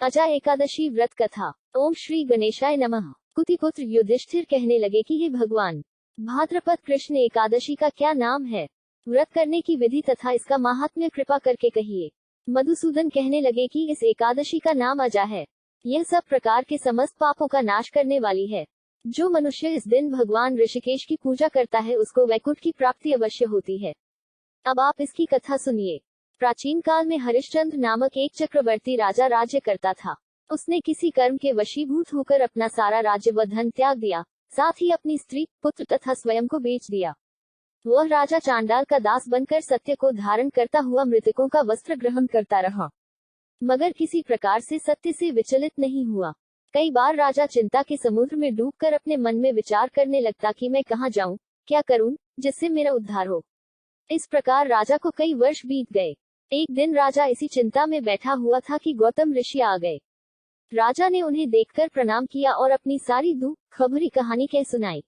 अजा एकादशी व्रत कथा। ओम श्री गणेशाय नमः। कुतिपुत्र युधिष्ठिर कहने लगे कि हे भगवान, भाद्रपद कृष्ण एकादशी का क्या नाम है, व्रत करने की विधि तथा इसका महात्म्य कृपा करके कहिए। मधुसूदन कहने लगे कि इस एकादशी का नाम अजा है। यह सब प्रकार के समस्त पापों का नाश करने वाली है। जो मनुष्य इस दिन भगवान ऋषिकेश की पूजा करता है उसको वैकुंठ की प्राप्ति अवश्य होती है। अब आप इसकी कथा सुनिए। प्राचीन काल में हरिश्चंद्र नामक एक चक्रवर्ती राजा राज्य करता था। उसने किसी कर्म के वशीभूत होकर अपना सारा राज्य व धन त्याग दिया, साथ ही अपनी स्त्री, पुत्र तथा स्वयं को बेच दिया। वह राजा चांडाल का दास बनकर सत्य को धारण करता हुआ मृतकों का वस्त्र ग्रहण करता रहा, मगर किसी प्रकार से सत्य से विचलित नहीं हुआ। कई बार राजा चिंता के समुद्र में डूबकर अपने मन में विचार करने लगता कि मैं कहाँ जाऊं, क्या करूं, जिससे मेरा उद्धार हो। इस प्रकार राजा को कई वर्ष बीत गए। एक दिन राजा इसी चिंता में बैठा हुआ था कि गौतम ऋषि आ गए। राजा ने उन्हें देखकर प्रणाम किया और अपनी सारी दुख भरी कहानी कह सुनाई।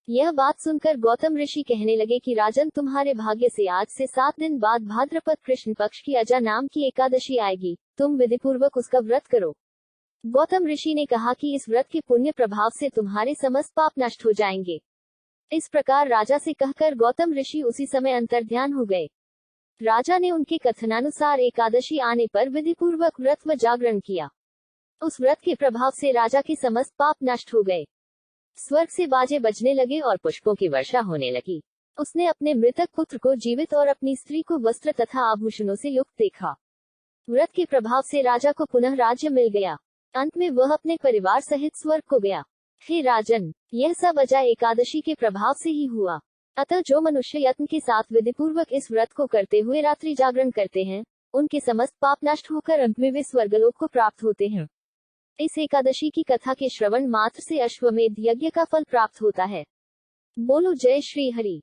यह बात सुनकर गौतम ऋषि कहने लगे कि राजन, तुम्हारे भाग्य से आज से 7 दिन बाद भाद्रपद कृष्ण पक्ष की अजा नाम की एकादशी आएगी। तुम विधिपूर्वक उसका व्रत करो। गौतम ऋषि ने कहा कि इस व्रत के पुण्य प्रभाव से तुम्हारे समस्त पाप नष्ट हो जाएंगे। इस प्रकार राजा से कहकर गौतम ऋषि उसी समय अंतर्ध्यान हो गए। राजा ने उनके कथनानुसार एकादशी आने पर विधिपूर्वक व्रत व जागरण किया। उस व्रत के प्रभाव से राजा के समस्त पाप नष्ट हो गए। स्वर्ग से बाजे बजने लगे और पुष्पों की वर्षा होने लगी। उसने अपने मृतक पुत्र को जीवित और अपनी स्त्री को वस्त्र तथा आभूषणों से युक्त देखा। व्रत के प्रभाव से राजा को पुनः राज्य मिल गया। अंत में वह अपने परिवार सहित स्वर्ग को गया। हे राजन, यह सब अजा एकादशी के प्रभाव से ही हुआ। अतः जो मनुष्य यत्न के साथ विधिपूर्वक इस व्रत को करते हुए रात्रि जागरण करते हैं, उनके समस्त पाप नष्ट होकर अंत में वे स्वर्गलोक को प्राप्त होते हैं। इस एकादशी की कथा के श्रवण मात्र से अश्वमेध यज्ञ का फल प्राप्त होता है। बोलो जय श्री हरि।